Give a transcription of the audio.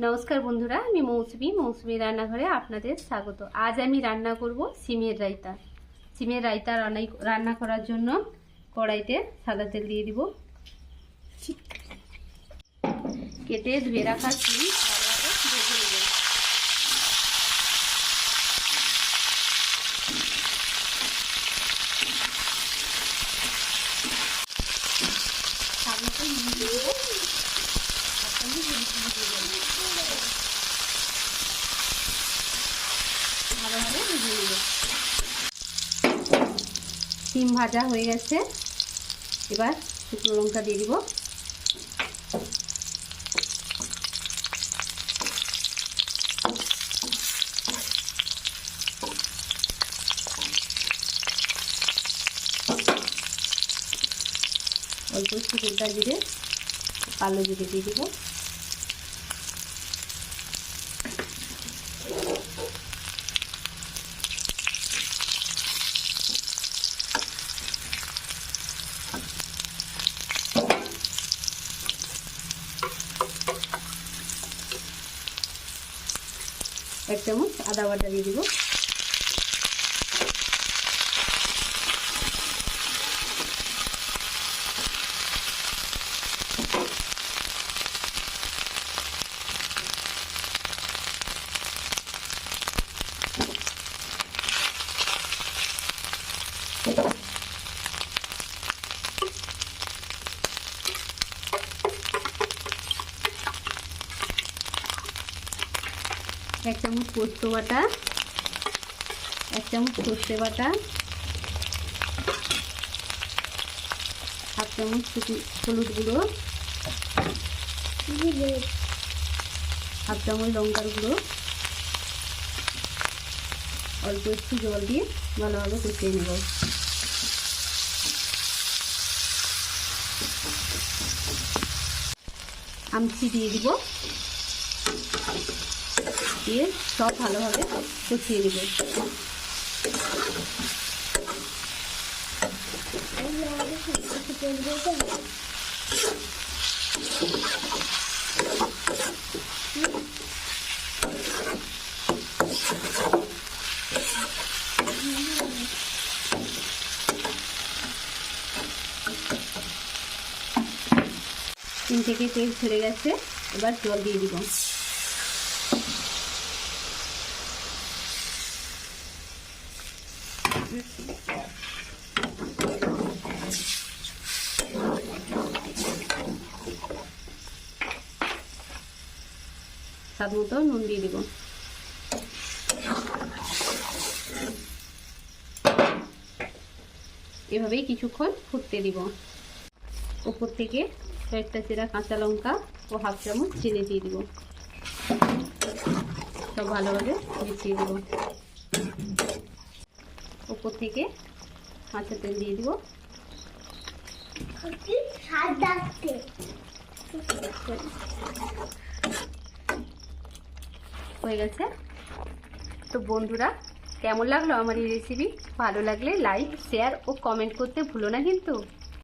নমস্কার বন্ধুরা, আমি মৌসুমি রান্নাঘরে আপনাদের স্বাগত। আজ আমি রান্না করব সিমের রায়তা। সিমের রায়তা রান্না করার জন্য কড়াইতে সাদা তেল দিয়ে দিব। কেটে ধুয়ে রাখা সিম ভালোভাবে ভেজে নেব। সামনে দিয়ে দেবো। ভালোভাবে ভেজে নেব। সিম ভাজা হয়ে গেছে, এবার শুকনো লঙ্কা দিয়ে দিব। অল্প একটু গোটা জিরে, কালো জিরে দিয়ে দিব। এক চামচ আদা বাটা দিয়ে দিব। এক চামচ পোস্ত বাটা, এক চামচ সর্ষে বাটা, হাফ চামচ হলুদ গুঁড়ো, হাফ চামচ লঙ্কার গুঁড়ো, অল্প একটু জল দিয়ে ভালোভাবে কষিয়ে নেব। আমচি দিয়ে দিব, দিয়ে সব ভালোভাবে কষিয়ে নেব। 3 থেকে তেল ছেড়ে গেছে, এবার জল দিয়ে দিব। স্বাদ মতো নুন দিয়ে দিব। এভাবেই কিছুক্ষণ ফুটতে দিব। উপর থেকে কয়েকটা চেরা কাঁচা লঙ্কা ও হাফ চামচ চিনি দিয়ে দিব। সব ভালোভাবে মিশিয়ে দিব। উপর থেকে কাঁচা তেল দিয়ে দিব। হয়ে গেছে। তো বন্ধুরা, কেমন লাগলো আমার এই রেসিপি? ভালো লাগলে লাইক, শেয়ার ও কমেন্ট করতে ভুলো না কিন্তু।